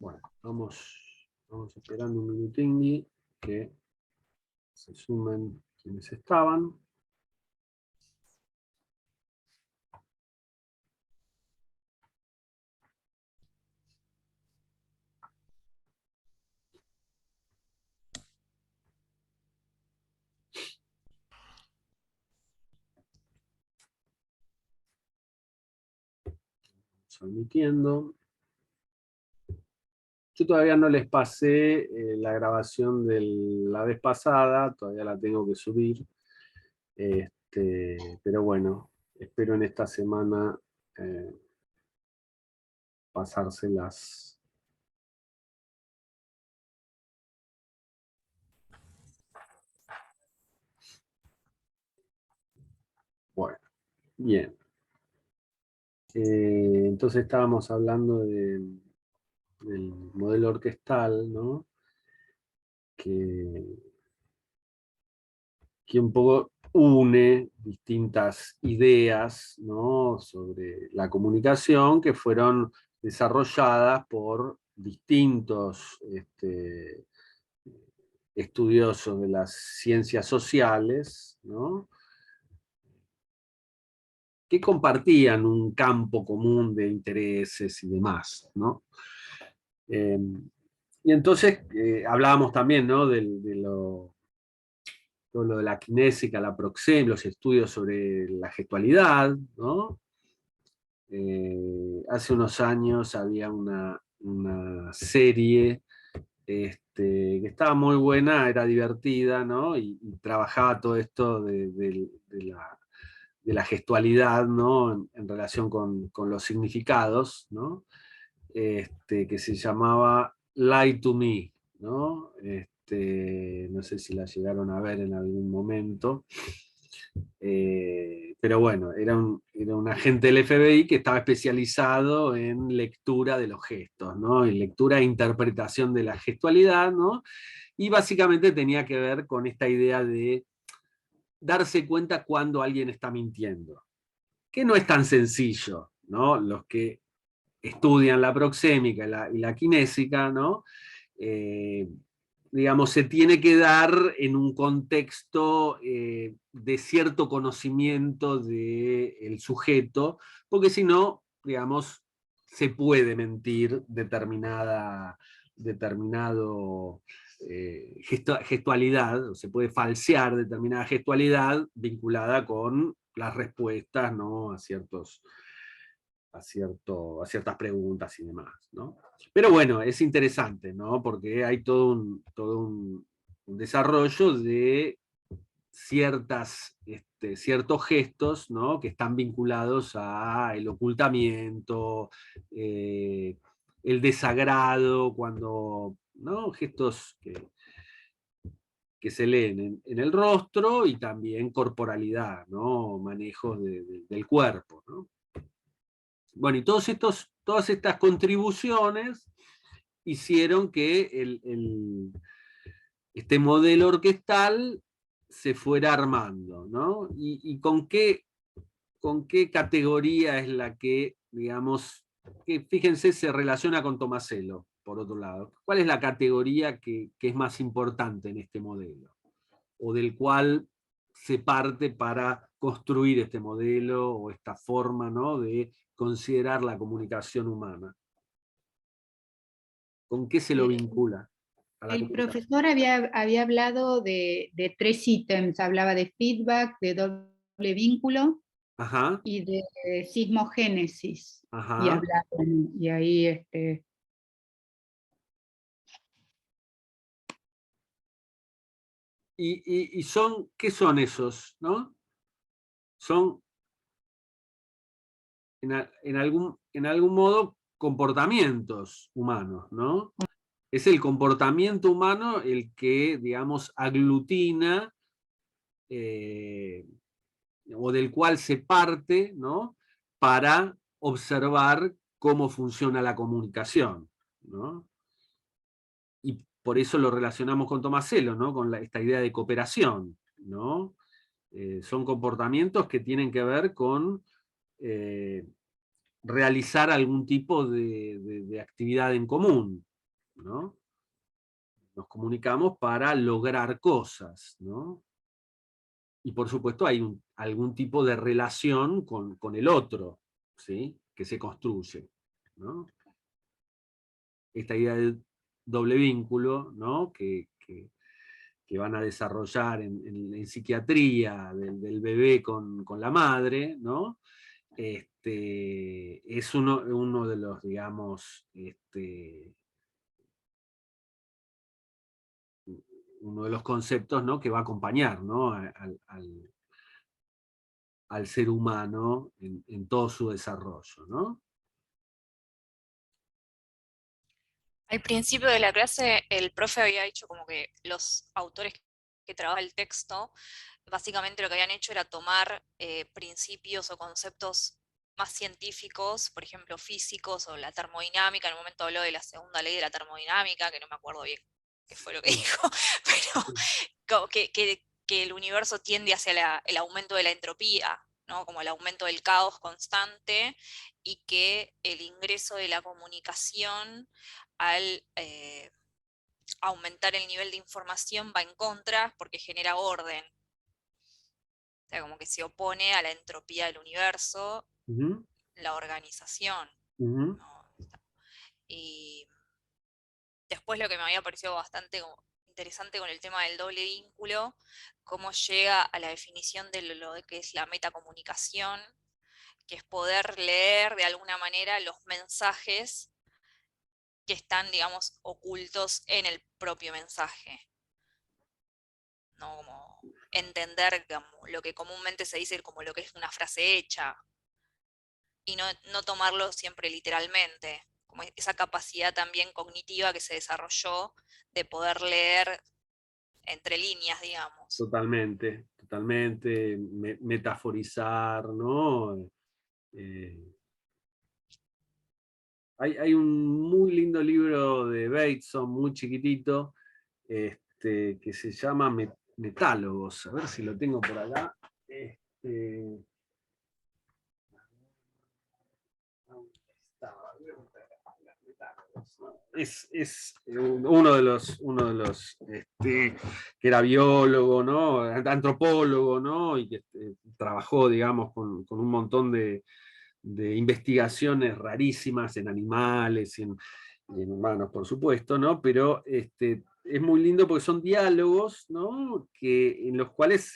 Bueno, vamos esperando un minutín que se sumen quienes estaban. Admitiendo. Yo todavía no les pasé la grabación de la vez pasada, todavía la tengo que subir. Pero bueno, espero en esta semana pasárselas. Bueno, bien. Entonces estábamos hablando del modelo orquestal, ¿no? Que un poco une distintas ideas, ¿no? Sobre la comunicación que fueron desarrolladas por distintos estudiosos de las ciencias sociales, ¿no? Que compartían un campo común de intereses y demás, ¿no? Y entonces hablábamos también, ¿no? Todo lo de la kinésica, la proxemia, los estudios sobre la gestualidad, ¿no? Hace unos años había una serie que estaba muy buena, era divertida, ¿no? Y trabajaba todo esto de la gestualidad, ¿no? En relación con los significados, ¿no? Que se llamaba Lie to Me, ¿no? No sé si la llegaron a ver en algún momento. Pero bueno, era un agente del FBI que estaba especializado en lectura de los gestos, ¿no? En lectura e interpretación de la gestualidad, ¿no? Y básicamente tenía que ver con esta idea de darse cuenta cuando alguien está mintiendo, que no es tan sencillo, ¿no? Los que estudian la proxémica y la kinésica, ¿no? Digamos, se tiene que dar en un contexto de cierto conocimiento del sujeto, porque si no, digamos, se puede mentir determinado gestualidad, o se puede falsear determinada gestualidad vinculada con las respuestas, ¿no? a ciertas preguntas y demás, ¿no? Pero bueno, es interesante, ¿no? Porque hay todo un desarrollo de ciertos gestos, ¿no? Que están vinculados al ocultamiento, el desagrado, cuando, ¿no? Gestos que se leen en el rostro y también corporalidad, ¿no? Manejos del cuerpo, ¿no? Bueno, y todas estas contribuciones hicieron que este modelo orquestal se fuera armando, ¿no? ¿Y con qué categoría es la que, digamos, que fíjense, se relaciona con Tomasello, por otro lado? ¿Cuál es la categoría que es más importante en este modelo? O del cual se parte para construir este modelo o esta forma, ¿no? de considerar la comunicación humana. ¿Con qué se lo vincula a la El comunicación? profesor había hablado de tres ítems, hablaba de feedback, de doble vínculo Ajá, y de sismogénesis. Y ajá. hablaban, y ahí Y son, ¿qué son esos? ¿No? Son, en algún modo, comportamientos humanos, ¿no? Es el comportamiento humano el que, digamos, aglutina o del cual se parte, ¿no? Para observar cómo funciona la comunicación, ¿no? Y por eso lo relacionamos con Tomasello, ¿no? Con esta idea de cooperación, ¿no? Son comportamientos que tienen que ver con realizar algún tipo de actividad en común, ¿no? Nos comunicamos para lograr cosas, ¿no? Y por supuesto hay algún tipo de relación con el otro, ¿sí? Que se construye, ¿no? Esta idea de doble vínculo, ¿no? Que van a desarrollar en psiquiatría del bebé con la madre, ¿no? Es uno de los, digamos, uno de los conceptos, ¿no? Que va a acompañar, ¿no? al ser humano en todo su desarrollo, ¿no? Al principio de la clase, el profe había dicho como que los autores que trabajaban el texto, básicamente lo que habían hecho era tomar principios o conceptos más científicos, por ejemplo, físicos o la termodinámica. En un momento habló de la segunda ley de la termodinámica, que no me acuerdo bien qué fue lo que dijo, pero como que el universo tiende hacia el aumento de la entropía, ¿no? Como el aumento del caos constante, y que el ingreso de la comunicación al aumentar el nivel de información va en contra porque genera orden. O sea, como que se opone a la entropía del universo, Ujú, la organización, ujú, ¿no? Y después lo que me había parecido bastante interesante con el tema del doble vínculo, cómo llega a la definición de lo que es la metacomunicación, que es poder leer de alguna manera los mensajes que están, digamos, ocultos en el propio mensaje, ¿no? Como entender digamos, lo que comúnmente se dice como lo que es una frase hecha, y no tomarlo siempre literalmente, como esa capacidad también cognitiva que se desarrolló de poder leer entre líneas, digamos. totalmente, totalmente, metaforizar, ¿no? Eh, hay un muy lindo libro de Bateson, muy chiquitito, que se llama Metálogos. A ver si lo tengo por acá. Es uno de los que era biólogo, ¿no? Antropólogo, ¿no? Y que trabajó, digamos, con un montón de investigaciones rarísimas en animales y en humanos, por supuesto, ¿no? Pero es muy lindo porque son diálogos, ¿no? En los cuales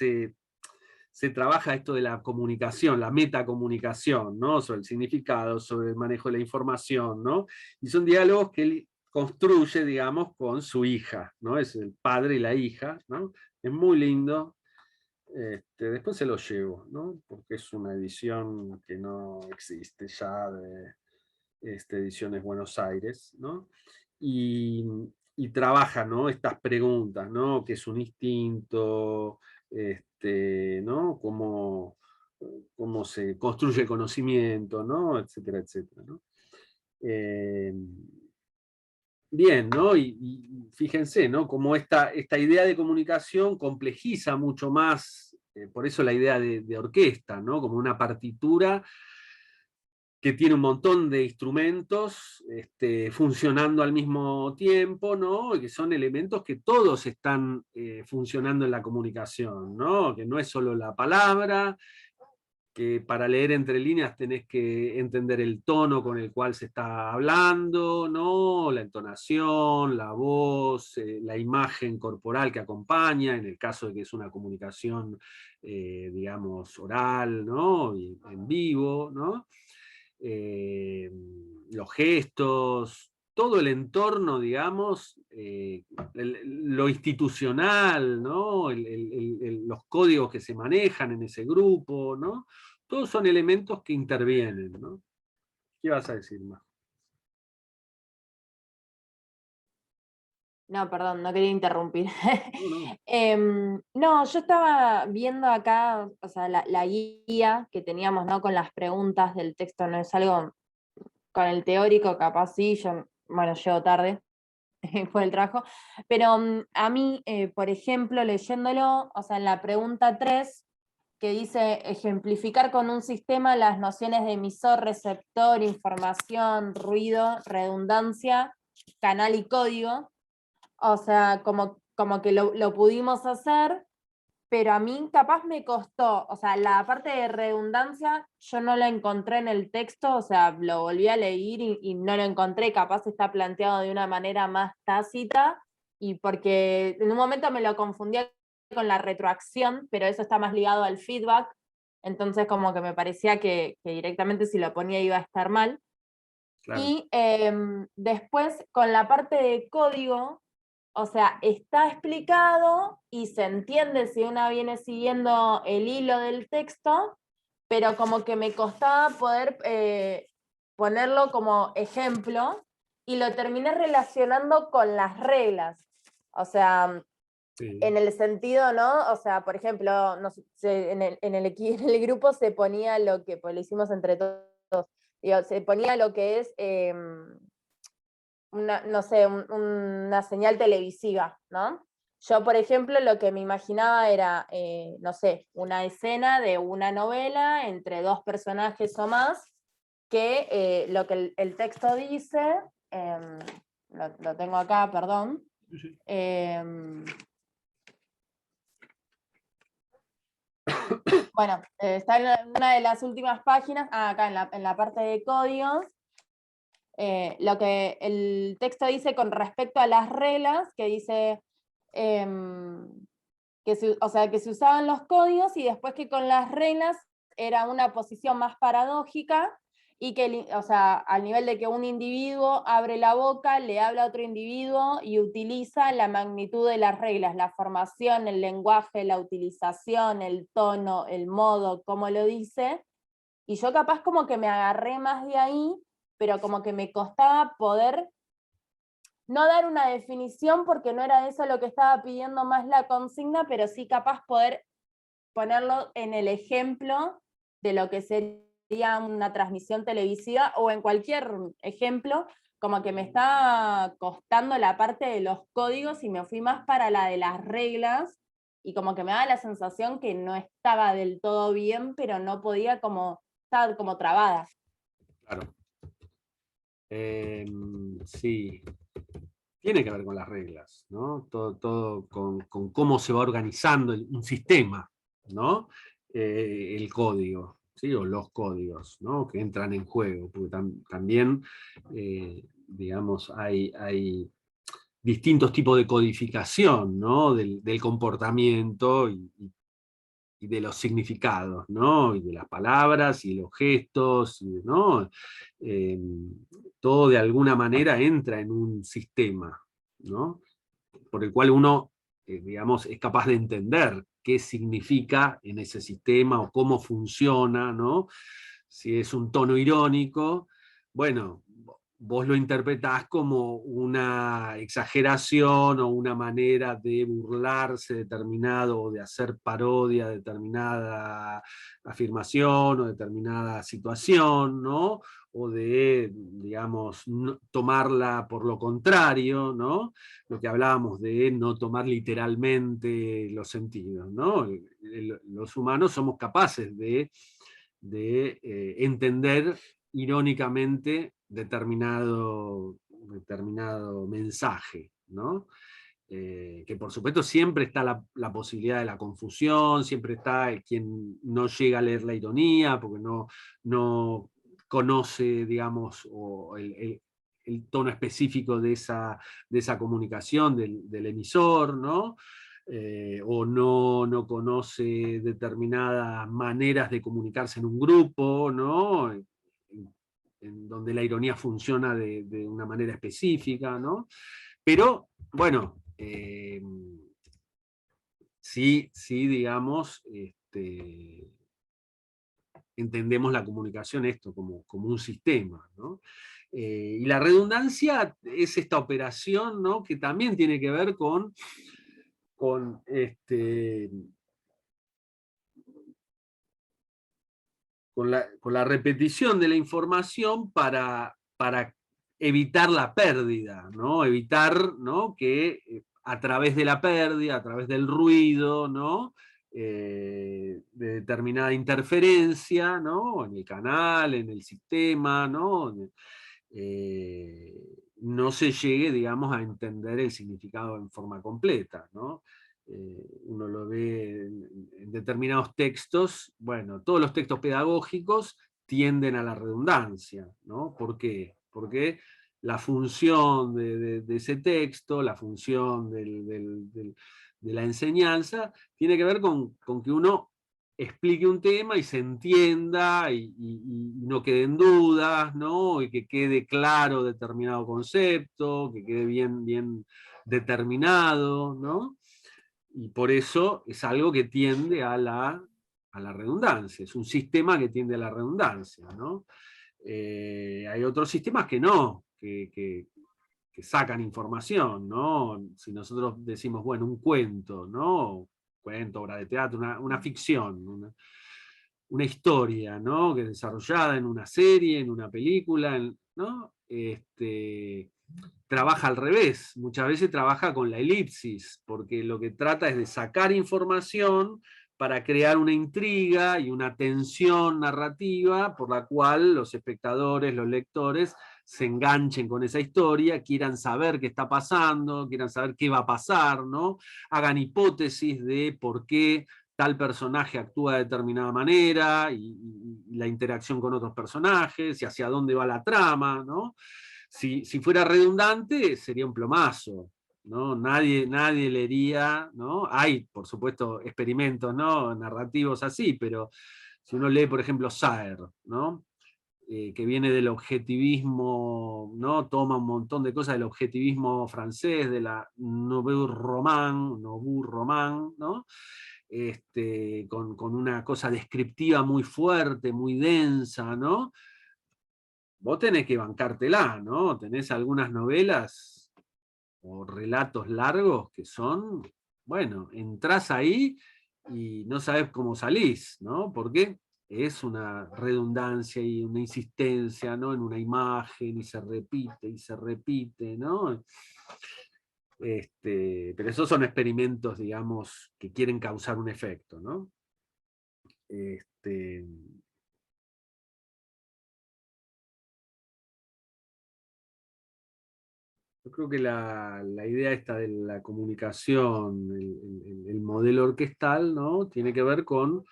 se trabaja esto de la comunicación, la metacomunicación, ¿no? Sobre el significado, sobre el manejo de la información, ¿no? Y son diálogos que él construye, digamos, con su hija, ¿no? Es el padre y la hija, ¿no? Es muy lindo. Después se lo llevo, ¿no? Porque es una edición que no existe ya de Ediciones Buenos Aires, ¿no? Y, y trabaja, ¿no? Estas preguntas, ¿no? ¿Qué es un instinto? ¿No? Cómo se construye el conocimiento, ¿no? Etcétera, etcétera, ¿no? Eh, Bien, ¿no? Y fíjense, ¿no? Como esta idea de comunicación complejiza mucho más, por eso la idea de orquesta, ¿no? Como una partitura que tiene un montón de instrumentos funcionando al mismo tiempo, ¿no? Y que son elementos que todos están funcionando en la comunicación, ¿no? Que no es solo la palabra, que para leer entre líneas tenés que entender el tono con el cual se está hablando, ¿no? La entonación, la voz, la imagen corporal que acompaña, en el caso de que es una comunicación, digamos, oral, ¿no? Y en vivo, ¿no? Los gestos, todo el entorno, digamos, lo institucional, ¿no? Los códigos que se manejan en ese grupo, ¿no? Todos son elementos que intervienen, ¿no? ¿Qué vas a decir, Majo? No, perdón, no quería interrumpir. No, no. No, yo estaba viendo acá, o sea, la guía que teníamos, ¿no? Con las preguntas del texto, no es algo con el teórico, capaz sí, yo, bueno, llego tarde por el trabajo, pero a mí, por ejemplo, leyéndolo, o sea, en la pregunta 3 que dice ejemplificar con un sistema las nociones de emisor, receptor, información, ruido, redundancia canal y código, o sea, como que lo pudimos hacer, pero a mí capaz me costó, o sea, la parte de redundancia yo no la encontré en el texto, o sea, lo volví a leer y no lo encontré, capaz está planteado de una manera más tácita, y porque en un momento me lo confundía con la retroacción, pero eso está más ligado al feedback, entonces como que me parecía que directamente si lo ponía iba a estar mal. Claro. Y después con la parte de código, o sea, está explicado y se entiende si una viene siguiendo el hilo del texto, pero como que me costaba poder ponerlo como ejemplo, y lo terminé relacionando con las reglas. O sea, Sí. en el sentido, ¿no? O sea, por ejemplo, no sé, en el grupo se ponía lo que, pues lo hicimos entre todos, digo, se ponía lo que es no sé, una señal televisiva, ¿no? Yo, por ejemplo, lo que me imaginaba era, no sé, una escena de una novela entre dos personajes o más, que lo que el texto dice, lo tengo acá, perdón. Bueno, está en una de las últimas páginas, acá en la parte de códigos. Lo que el texto dice con respecto a las reglas, que dice o sea, que se usaban los códigos, y después que con las reglas era una posición más paradójica, y que, o sea, al nivel de que un individuo abre la boca, le habla a otro individuo y utiliza la magnitud de las reglas, la formación, el lenguaje, la utilización, el tono, el modo, cómo lo dice. Y yo capaz como que me agarré más de ahí, pero como que me costaba poder no dar una definición, porque no era eso lo que estaba pidiendo más la consigna, pero sí capaz poder ponerlo en el ejemplo de lo que sería una transmisión televisiva, o en cualquier ejemplo, como que me estaba costando la parte de los códigos y me fui más para la de las reglas, y como que me daba la sensación que no estaba del todo bien, pero no podía como, estaba como trabada. Claro. Sí, tiene que ver con las reglas, ¿no? Todo con cómo se va organizando un sistema, ¿no? El código, ¿sí? O los códigos, ¿no? Que entran en juego, porque también, digamos, hay distintos tipos de codificación, ¿no? Del comportamiento y de los significados, ¿no? Y de las palabras y los gestos, ¿no? Todo de alguna manera entra en un sistema, ¿no? Por el cual uno, digamos, es capaz de entender qué significa en ese sistema o cómo funciona, ¿no? Si es un tono irónico, bueno, vos lo interpretás como una exageración o una manera de burlarse determinado, o de hacer parodia de determinada afirmación o determinada situación, ¿no? O de, digamos, tomarla por lo contrario, ¿no? Lo que hablábamos de no tomar literalmente los sentidos, ¿no? Los humanos somos capaces de entender irónicamente determinado mensaje, ¿no? Que por supuesto siempre está la posibilidad de la confusión, siempre está quien no llega a leer la ironía porque no conoce, digamos, o el tono específico de esa comunicación del emisor, ¿no? O no conoce determinadas maneras de comunicarse en un grupo, ¿no? En donde la ironía funciona de una manera específica, ¿no? Pero, bueno, sí, digamos, entendemos la comunicación esto como un sistema, ¿no? Y la redundancia es esta operación, ¿no? Que también tiene que ver con la repetición de la información para evitar la pérdida, ¿no? Evitar, ¿no? Que a través de la pérdida, a través del ruido, ¿no? De determinada interferencia, ¿no? En el canal, en el sistema, ¿no? no se llegue, digamos, a entender el significado en forma completa, ¿no? Uno lo ve en determinados textos, bueno, todos los textos pedagógicos tienden a la redundancia, ¿no? ¿Por qué? Porque la función de ese texto, la función de la enseñanza, tiene que ver con que uno explique un tema y se entienda y no queden dudas, ¿no? Y que quede claro determinado concepto, que quede bien determinado, ¿no? Y por eso es algo que tiende a la redundancia, es un sistema que tiende a la redundancia, ¿no? Hay otros sistemas que no, que sacan información, ¿no? Si nosotros decimos, bueno, un cuento, ¿no? Cuento, obra de teatro, una ficción, una historia, ¿no? Que es desarrollada en una serie, en una película, ¿no? Trabaja al revés, muchas veces trabaja con la elipsis, porque lo que trata es de sacar información para crear una intriga y una tensión narrativa por la cual los espectadores, los lectores, se enganchen con esa historia, quieran saber qué está pasando, quieran saber qué va a pasar, ¿no? Hagan hipótesis de por qué tal personaje actúa de determinada manera y la interacción con otros personajes y hacia dónde va la trama, ¿no? Si fuera redundante, sería un plomazo, ¿no? Nadie leería, ¿no? Hay, por supuesto, experimentos, ¿no? Narrativos así, pero si uno lee, por ejemplo, Saer, ¿no? Que viene del objetivismo, ¿no? Toma un montón de cosas del objetivismo francés, de la Nouveau Roman, ¿no? Con una cosa descriptiva muy fuerte, muy densa, ¿no? Vos tenés que bancártela, ¿no? Tenés algunas novelas o relatos largos que son, bueno, entrás ahí y no sabés cómo salís, ¿no? Porque es una redundancia y una insistencia, ¿no? En una imagen y se repite, ¿no? Pero esos son experimentos, digamos, que quieren causar un efecto, ¿no? Yo creo que la idea esta de la comunicación, el modelo orquestal, ¿no? Tiene que ver con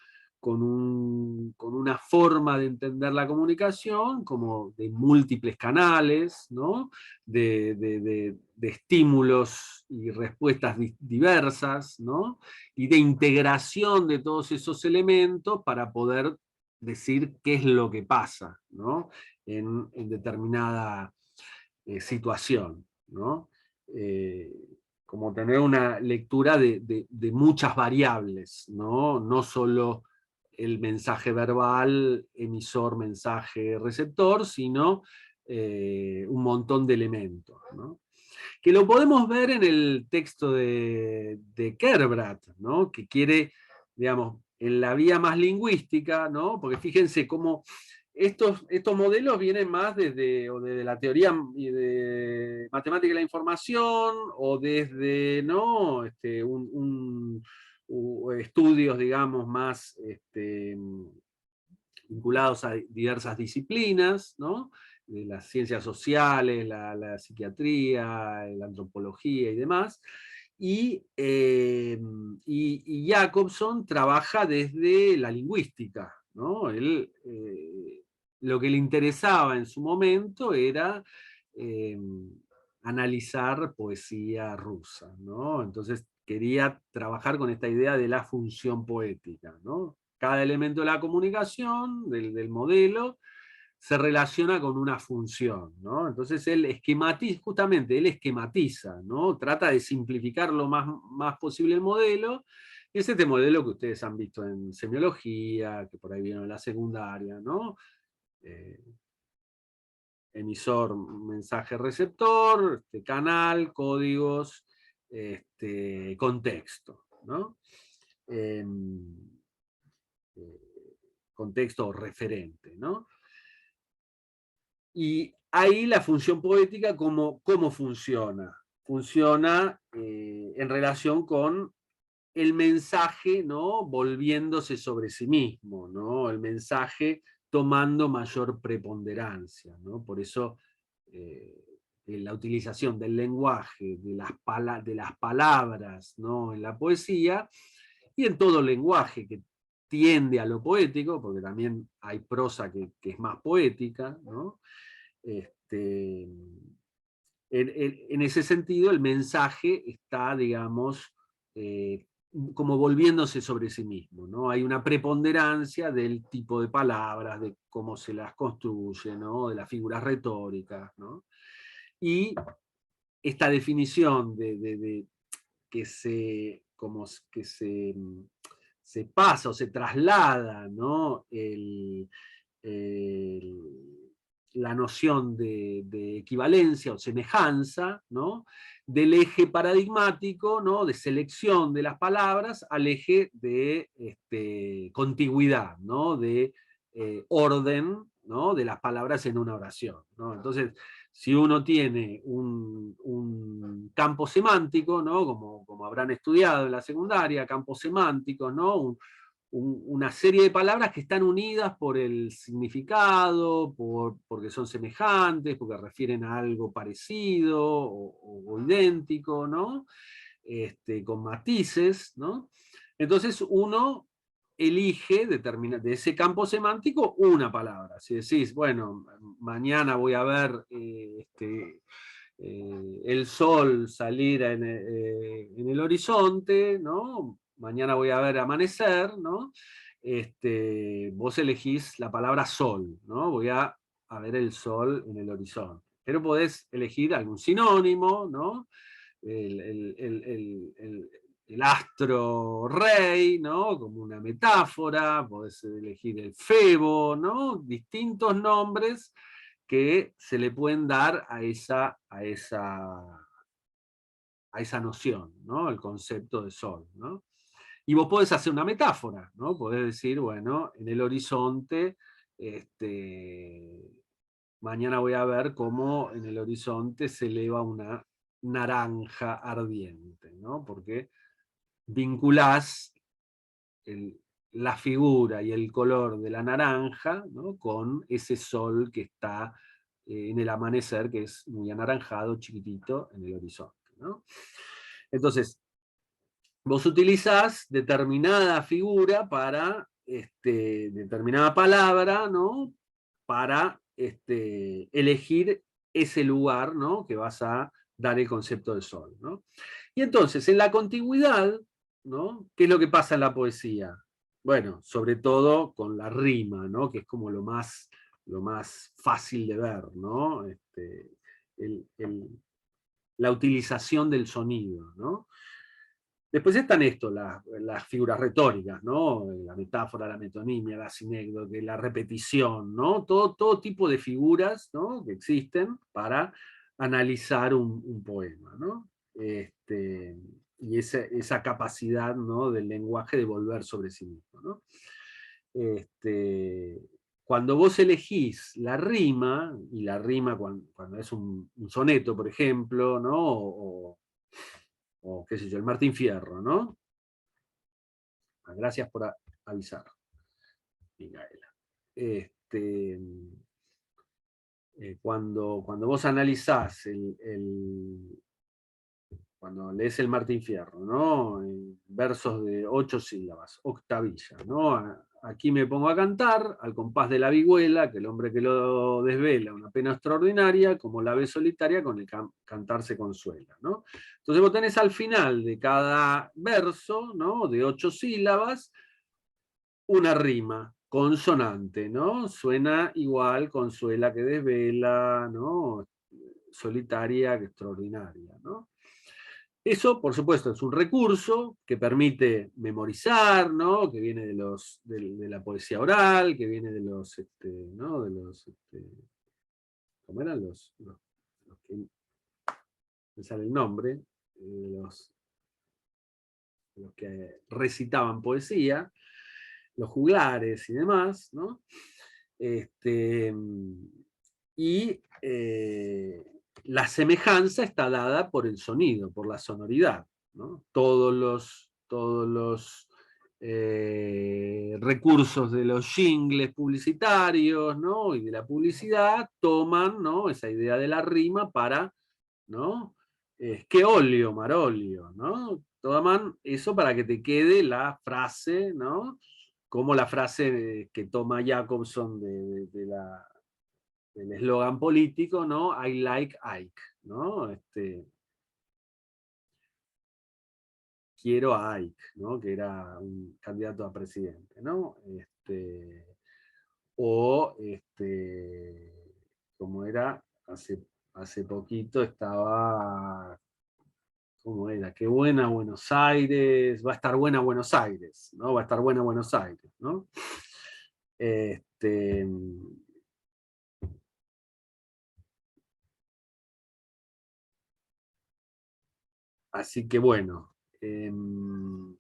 una forma de entender la comunicación, como de múltiples canales, ¿no? De estímulos y respuestas diversas, ¿no? Y de integración de todos esos elementos para poder decir qué es lo que pasa, ¿no? En determinada situación, ¿no? Como tener una lectura de muchas variables, ¿no? No solo el mensaje verbal, emisor, mensaje, receptor, sino un montón de elementos, ¿no? Que lo podemos ver en el texto de Kerbrat, ¿no? Que quiere, digamos, en la vía más lingüística, ¿no? Porque fíjense cómo estos modelos vienen más desde la teoría de matemática de la información, o desde, ¿no? Estudios, digamos, más vinculados a diversas disciplinas, ¿no? De las ciencias sociales, la psiquiatría, la antropología y demás. Y Jacobson trabaja desde la lingüística, ¿no? Él, lo que le interesaba en su momento era analizar poesía rusa, ¿no? Entonces quería trabajar con esta idea de la función poética, ¿no? Cada elemento de la comunicación, del modelo, se relaciona con una función, ¿no? Entonces él esquematiza, justamente él esquematiza, ¿no? Trata de simplificar lo más posible el modelo. Es este modelo que ustedes han visto en semiología, que por ahí vieron en la secundaria, ¿no? Emisor, mensaje, receptor, canal, códigos, contexto, ¿no? Contexto referente, ¿no? Y ahí la función poética, ¿cómo funciona? Funciona en relación con el mensaje, ¿no? Volviéndose sobre sí mismo, ¿no? El mensaje tomando mayor preponderancia, ¿no? Por eso la utilización del lenguaje, de las palabras, ¿no?, en la poesía, y en todo lenguaje que tiende a lo poético, porque también hay prosa que es más poética, ¿no? En ese sentido, el mensaje está, digamos, como volviéndose sobre sí mismo, ¿no? Hay una preponderancia del tipo de palabras, de cómo se las construye, ¿no?, de las figuras retóricas, ¿no? Y esta definición que se pasa o se traslada, ¿no?, la noción de equivalencia o semejanza, ¿no?, del eje paradigmático, ¿no?, de selección de las palabras al eje de contigüidad, ¿no?, de orden, ¿no?, de las palabras en una oración, ¿no? Entonces, si uno tiene un campo semántico, ¿no?, como habrán estudiado en la secundaria, campos semánticos, ¿no?, una serie de palabras que están unidas por el significado, porque son semejantes, porque refieren a algo parecido o idéntico, ¿no?, con matices, ¿no? Entonces uno elige de ese campo semántico una palabra. Si decís, bueno, mañana voy a ver el sol salir en el horizonte, ¿no?, mañana voy a ver amanecer, ¿no?, vos elegís la palabra sol, ¿no?, voy a ver el sol en el horizonte. Pero podés elegir algún sinónimo, ¿no?, el astro rey, ¿no?, como una metáfora, podés elegir el Febo, ¿no?, distintos nombres que se le pueden dar a esa noción, ¿no?, el concepto de sol, ¿no? Y vos podés hacer una metáfora, ¿no? Podés decir, bueno, en el horizonte, mañana voy a ver cómo en el horizonte se eleva una naranja ardiente, ¿no? Porque vinculás la figura y el color de la naranja, ¿no?, con ese sol que está en el amanecer, que es muy anaranjado, chiquitito, en el horizonte, ¿no? Entonces, vos utilizás determinada figura para determinada palabra, ¿no?, para elegir ese lugar, ¿no?, que vas a dar el concepto de sol, ¿no? Y entonces, en la contigüidad, ¿no?, ¿qué es lo que pasa en la poesía? Bueno, sobre todo con la rima, ¿no?, que es como lo más fácil de ver, ¿no?, la utilización del sonido, ¿no? Después están las figuras retóricas, ¿no?, la metáfora, la metonimia, la sinécdoque, la repetición, ¿no?, todo tipo de figuras, ¿no?, que existen para analizar un poema, ¿no? Y esa capacidad, ¿no?, del lenguaje de volver sobre sí mismo, ¿no? Cuando vos elegís la rima, y la rima cuando es un soneto, por ejemplo, ¿no?, o qué sé yo, el Martín Fierro, ¿no? Gracias por avisar, Micaela. Cuando vos analizás cuando lees el Martín Fierro, ¿no?, versos de 8 sílabas, octavilla, ¿no? Aquí me pongo a cantar, al compás de la vihuela, que el hombre que lo desvela, una pena extraordinaria, como la ave solitaria, con el cantar se consuela, ¿no? Entonces vos tenés al final de cada verso, ¿no?, de 8 sílabas, una rima consonante, ¿no? Suena igual, consuela que desvela, ¿no?, solitaria que extraordinaria, ¿no? Eso, por supuesto, es un recurso que permite memorizar, ¿no?, que viene de la poesía oral, que viene de los, ¿no?, ¿cómo eran los que me sale el nombre? Los que recitaban poesía, los juglares y demás, ¿no? Y la semejanza está dada por el sonido, por la sonoridad, ¿no? Todos los recursos de los jingles publicitarios, ¿no? Y de la publicidad, toman, ¿no? Esa idea de la rima para, ¿no? Que óleo, marolio, ¿no? Toman eso para que te quede la frase, ¿no? Como la frase que toma Jacobson del eslogan político, ¿no? I like Ike, ¿no? Quiero a Ike, ¿no? Que era un candidato a presidente, ¿no? Como era, hace poquito estaba, ¿cómo era? Qué buena Buenos Aires, va a estar buena Buenos Aires, ¿no? Va a estar buena Buenos Aires, ¿no? Así que bueno, en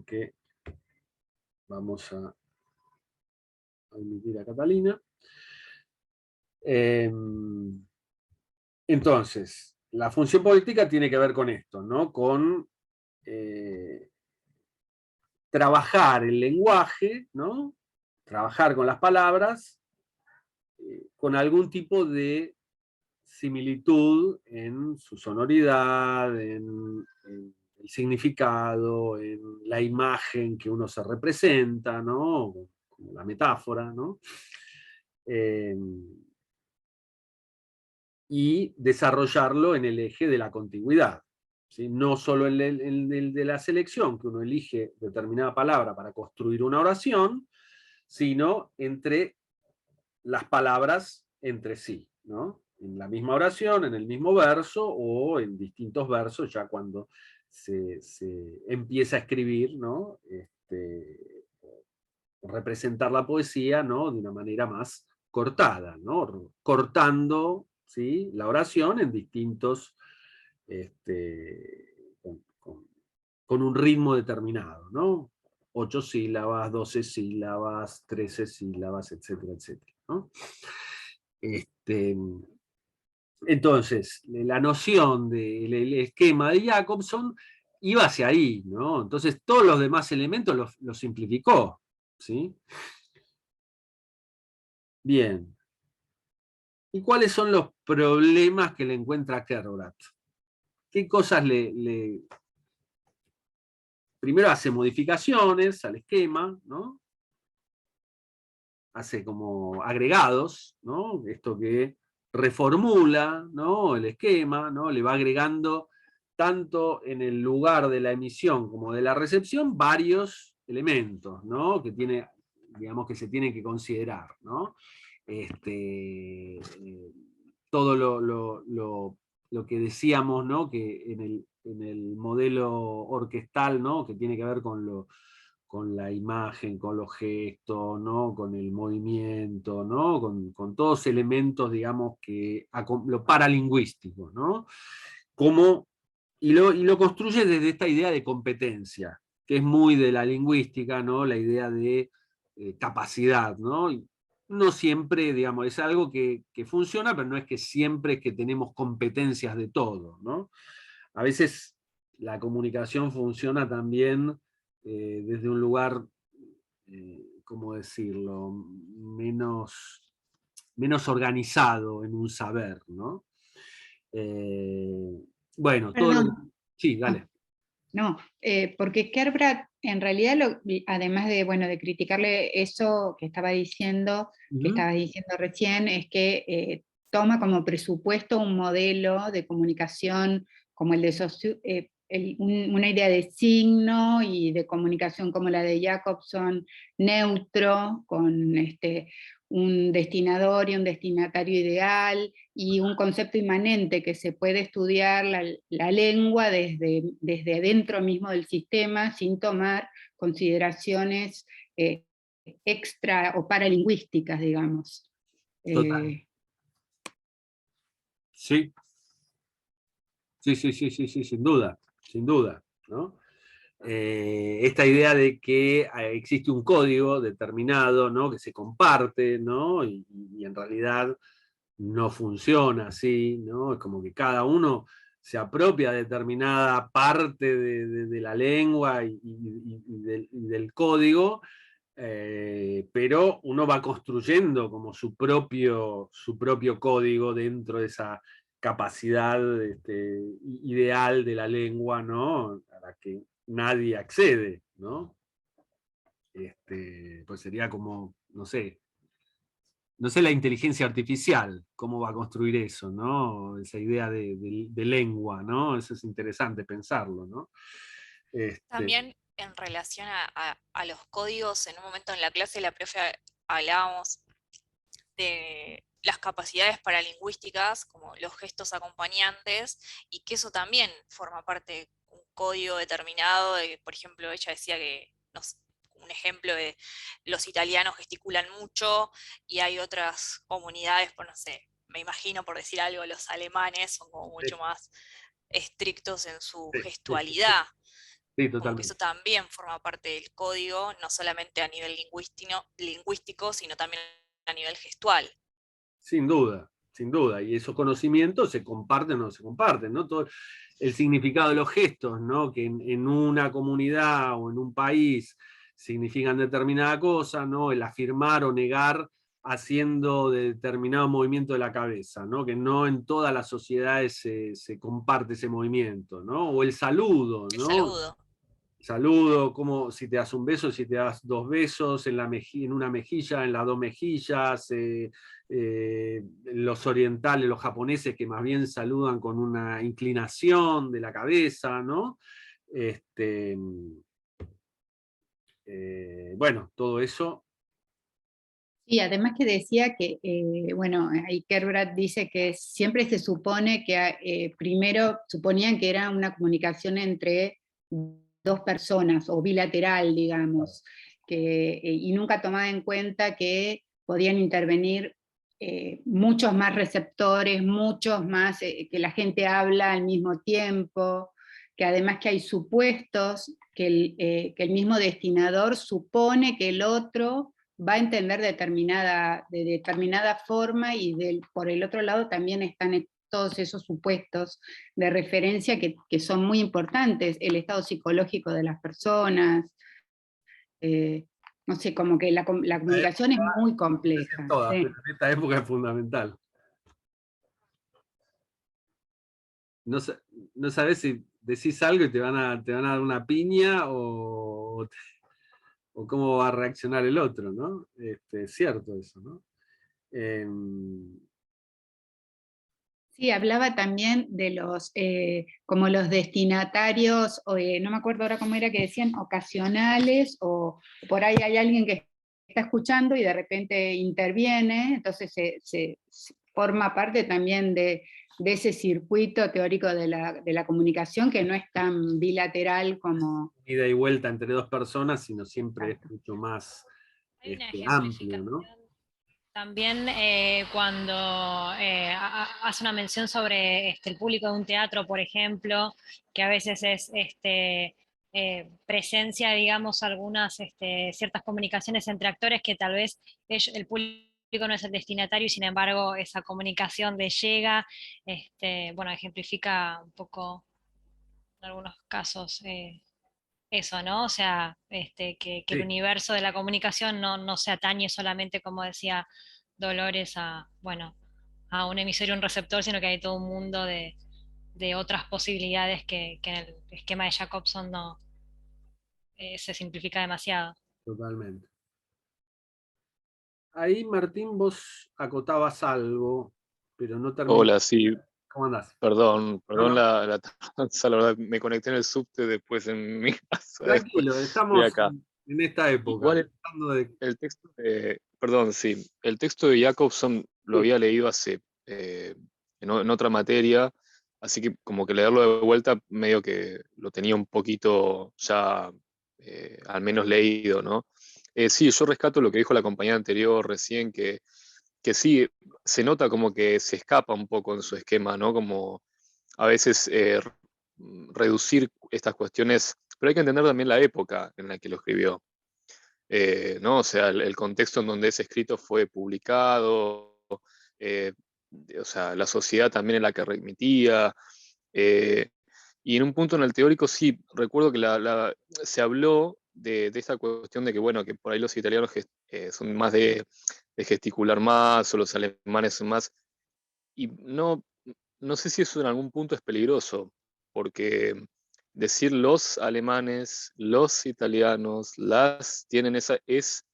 que vamos a admitir a Catalina. Entonces, la función política tiene que ver con esto, ¿no? Con trabajar el lenguaje, ¿no? Trabajar con las palabras, con algún tipo de similitud en su sonoridad, en el significado, en la imagen que uno se representa, ¿no? Como la metáfora, ¿no? Y desarrollarlo en el eje de la contigüidad, ¿sí? No solo el de la selección, que uno elige determinada palabra para construir una oración, sino entre las palabras entre sí, ¿no? En la misma oración, en el mismo verso, o en distintos versos, ya cuando se empieza a escribir, ¿no? Representar la poesía, ¿no? De una manera más cortada, ¿no? Cortando, ¿sí? La oración en distintos, con un ritmo determinado, ¿no? 8 sílabas, 12 sílabas, 13 sílabas, etcétera, etcétera, ¿no? Entonces, la noción del esquema de Jacobson iba hacia ahí, ¿no? Entonces, todos los demás elementos los simplificó, ¿sí? Bien. ¿Y cuáles son los problemas que le encuentra Kerouac? ¿Qué cosas Primero hace modificaciones al esquema, ¿no? Hace como agregados, ¿no? Esto que reformula, ¿no? El esquema, ¿no? Le va agregando tanto en el lugar de la emisión como de la recepción varios elementos, ¿no? Que digamos que se tienen que considerar, ¿no? Todo lo que decíamos, ¿no? Que en el modelo orquestal, ¿no? Que tiene que ver con la imagen, con los gestos, ¿no? Con el movimiento, ¿no? Con todos elementos, digamos, lo paralingüístico, ¿no? Y lo construye desde esta idea de competencia, que es muy de la lingüística, ¿no? La idea de capacidad, ¿no? Y no siempre, digamos, es algo que funciona, pero no es que siempre es que tenemos competencias de todo, ¿no? A veces la comunicación funciona también desde un lugar, ¿cómo decirlo?, menos organizado en un saber, ¿no? Bueno, todo lo que... Perdón. Sí, dale. No, porque Kerouac, en realidad, además de, bueno, de criticarle eso que estaba diciendo, que estabas diciendo recién, es que toma como presupuesto un modelo de comunicación como el de una idea de signo y de comunicación como la de Jacobson, neutro, con un destinador y un destinatario ideal, y un concepto inmanente que se puede estudiar la lengua desde adentro mismo del sistema, sin tomar consideraciones extra o paralingüísticas, digamos. Total. Sí. Sí, sin duda, ¿no? Esta idea de que existe un código determinado, ¿no? Que se comparte, ¿no? Y en realidad no funciona así, ¿no? Es como que cada uno se apropia de determinada parte de la lengua y del código, pero uno va construyendo como su propio código dentro de esa capacidad ideal de la lengua, ¿no? A la que nadie accede, ¿no? Pues sería como, no sé, la inteligencia artificial, cómo va a construir eso, ¿no? Esa idea de lengua, ¿no? Eso es interesante pensarlo, ¿no? También en relación a los códigos, en un momento en la clase la profe hablábamos de las capacidades paralingüísticas, como los gestos acompañantes, y que eso también forma parte de un código determinado, por ejemplo, ella decía que, no sé, un ejemplo de los italianos gesticulan mucho y hay otras comunidades, pues no sé, me imagino por decir algo, los alemanes son como mucho más estrictos en su Sí, gestualidad. sí, Como que eso totalmente. también forma parte del código, no solamente a nivel lingüístico, sino también a nivel gestual. Sin duda, sin duda. Y esos conocimientos se comparten o no se comparten, ¿no? Todo el significado de los gestos, ¿no? Que en una comunidad o en un país significan determinada cosa, ¿no? El afirmar o negar haciendo determinado movimiento de la cabeza, ¿no? Que no en todas las sociedades se comparte ese movimiento, ¿no? O el saludo, El ¿no? saludo. Saludo, como si te das un beso, si te das dos besos en una mejilla, en las dos mejillas, los orientales, los japoneses que más bien saludan con una inclinación de la cabeza, ¿no? Bueno, todo eso. Y además que decía que, bueno, ahí Kerbrat dice que siempre se supone que primero suponían que era una comunicación entre dos personas o bilateral, digamos, y nunca tomaba en cuenta que podían intervenir muchos más receptores, muchos más, que la gente habla al mismo tiempo, que además que hay supuestos que el mismo destinador supone que el otro va a entender de determinada forma y por el otro lado también están todos esos supuestos de referencia que son muy importantes, el estado psicológico de las personas, no sé, como que la comunicación es muy compleja. En todas, Sí. pero en esta época es fundamental. No, no sabes si decís algo y te van a dar una piña o cómo va a reaccionar el otro, ¿no? Es cierto eso, ¿no? Sí, hablaba también de como los destinatarios, no me acuerdo ahora cómo era que decían, ocasionales, o por ahí hay alguien que está escuchando y de repente interviene, entonces se forma parte también de ese circuito teórico de la comunicación que no es tan bilateral como... Ida y vuelta entre dos personas, sino siempre Exacto. es mucho más Hay una amplio, ¿no? ejemplificación también cuando hace una mención sobre el público de un teatro, por ejemplo, que a veces es presencia, digamos, algunas ciertas comunicaciones entre actores que tal vez el público no es el destinatario y sin embargo esa comunicación de llega, bueno, ejemplifica un poco en algunos casos eso, ¿no? O sea, que el Sí, universo de la comunicación no se atañe solamente, como decía Dolores, bueno, a un emisor y un receptor, sino que hay todo un mundo de otras posibilidades que en el esquema de Jacobson no se simplifica demasiado. totalmente. Ahí, Martín, vos acotabas algo, pero no terminé. Hola, sí, ¿Cómo andás? No, perdón no, la tardanza, la verdad, me conecté en el subte después en mi casa, después tranquilo, estoy estamos acá. en esta época. Igual Tratando de... el texto de, perdón, sí, el texto de Jacobson lo Sí, había leído hace, en otra materia, así que como que leerlo de vuelta medio que lo tenía un poquito ya, al menos leído, ¿no? Sí, yo rescato lo que dijo la compañera anterior recién, que sí, se nota como que se escapa un poco en su esquema, ¿no? Como a veces reducir estas cuestiones, pero hay que entender también la época en la que lo escribió, ¿no? O sea, el contexto en donde ese escrito fue publicado, eh, o sea, la sociedad también en la que remitía, Y en un punto en el teórico sí, recuerdo que se habló de esta cuestión de que, bueno, que por ahí los italianos son más de gesticular más, o los alemanes son más, y no sé si eso en algún punto es peligroso, porque decir los alemanes, los italianos, tienen es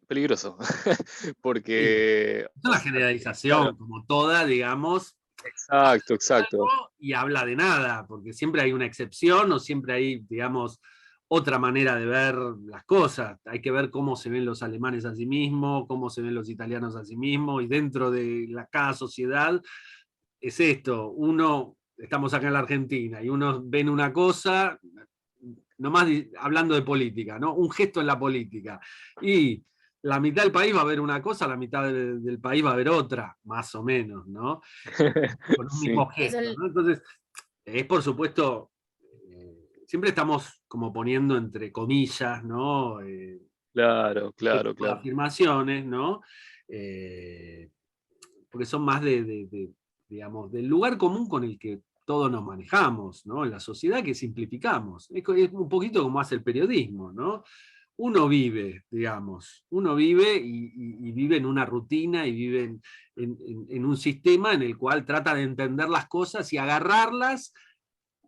peligroso, Sí. porque, Es o una sea, claro, generalización, como toda, digamos, exacto, exacto. y habla de nada, porque siempre hay una excepción o siempre hay, digamos, otra manera de ver las cosas. Hay que ver cómo se ven los alemanes a sí mismos, cómo se ven los italianos a sí mismos, y dentro de cada sociedad es esto. Estamos acá en la Argentina, y unos ven una cosa, nomás hablando de política, ¿no? Un gesto en la política. Y la mitad del país va a ver una cosa, la mitad del país va a ver otra, más o menos, ¿no? Con un Sí, mismo gesto, ¿no? Entonces, es por supuesto, siempre estamos como poniendo entre comillas, ¿no? claro, Este claro, tipo de claro. afirmaciones, ¿no? Porque son más digamos, del lugar común con el que todos nos manejamos, ¿no? En la sociedad que simplificamos. Es un poquito como hace el periodismo, ¿no? Uno vive, digamos, uno vive y vive en una rutina y vive en un sistema en el cual trata de entender las cosas y agarrarlas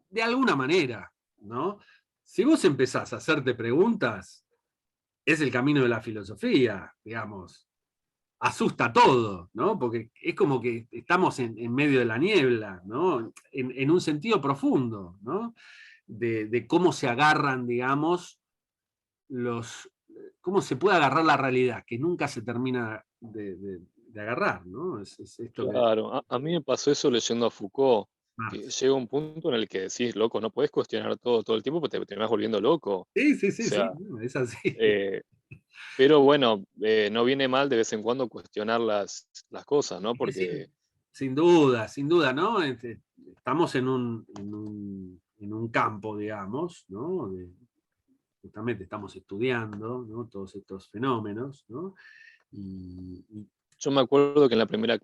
de alguna manera, ¿no? Si vos empezás a hacerte preguntas, es el camino de la filosofía, digamos. Asusta todo, ¿no? Porque es como que estamos en medio de la niebla, ¿no? En un sentido profundo, ¿no? De cómo se agarran, digamos, cómo se puede agarrar la realidad, que nunca se termina de agarrar, ¿no? Es esto que... Claro, a mí me pasó eso leyendo a Foucault, que Marx. llega un punto en el que decís, loco, no puedes cuestionar todo el tiempo porque te terminás volviendo loco. O Sí, sí, sí, sea, sí, no, es así. eh, pero bueno, no viene mal de vez en cuando cuestionar las cosas, ¿no? Sí, Porque, sin duda, ¿no? Estamos en un campo, digamos, ¿no? Justamente estamos estudiando, ¿no? Todos estos fenómenos, ¿no? Y yo me acuerdo que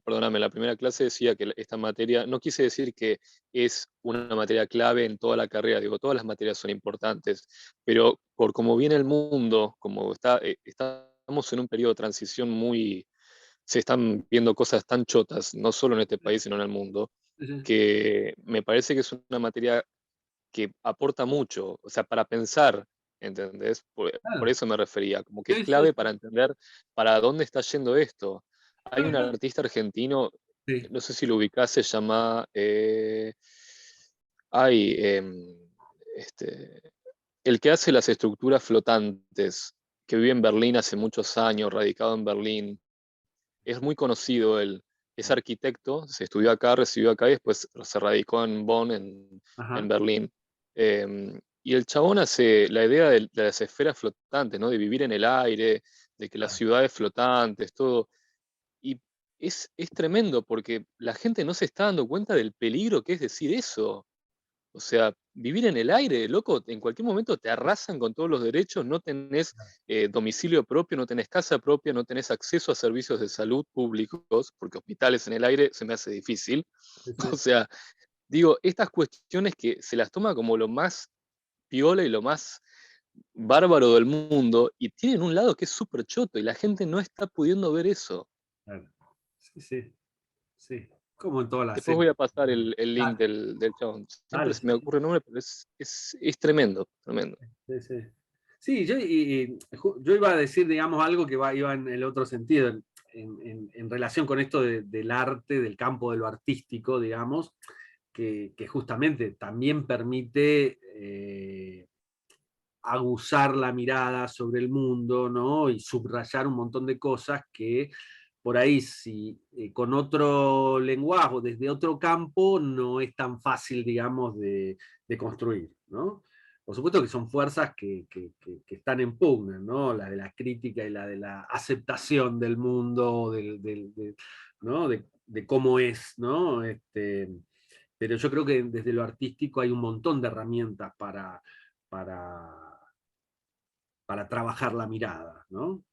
perdóname, en la primera clase decía que esta materia, no quise decir que es una materia clave en toda la carrera, digo, todas las materias son importantes, pero por cómo viene el mundo, como estamos en un periodo de transición se están viendo cosas tan chotas, no solo en este país, sino en el mundo, que me parece que es una materia que aporta mucho, o sea, para pensar, ¿entendés? Por claro, eso me refería, como que es sí, sí, clave para entender para dónde está yendo esto. Hay un claro, artista argentino, sí, no sé si lo ubicás, se llama, ay, este, el que hace las estructuras flotantes, que vive en Berlín hace muchos años, radicado en Berlín, es muy conocido él. Es arquitecto, se estudió acá, recibió acá y después se radicó en Bonn, en ajá, Berlín. Y el chabón hace la idea de las esferas flotantes, ¿no? De vivir en el aire, de que las claro, ciudades flotantes, todo. Y es tremendo porque la gente no se está dando cuenta del peligro que es decir eso. O sea, vivir en el aire, loco, en cualquier momento te arrasan con todos los derechos, no tenés domicilio propio, no tenés casa propia, no tenés acceso a servicios de salud públicos, porque hospitales en el aire se me hace difícil. sí, O sí, sea, digo, estas cuestiones que se las toma como lo más piola y lo más bárbaro del mundo, y tienen un lado que es súper choto, y la gente no está pudiendo ver eso. claro. Sí, sí, sí. Como en todas las Después voy a series. pasar el link Dale, del chabón. Siempre dale, se sí, me sí. ocurre el nombre, pero es tremendo, tremendo. Sí, sí. Sí, yo iba a decir, digamos, algo que iba en el otro sentido, en relación con esto del arte, del campo de lo artístico, digamos, que justamente también permite aguzar la mirada sobre el mundo, ¿no? Y subrayar un montón de cosas que por ahí, si con otro lenguaje o desde otro campo, no es tan fácil, digamos, de construir, ¿no? Por supuesto que son fuerzas que están en pugna, ¿no? La de la crítica y la de la aceptación del mundo, ¿no? De cómo es, ¿no? Pero yo creo que desde lo artístico hay un montón de herramientas para, para trabajar la mirada, ¿no?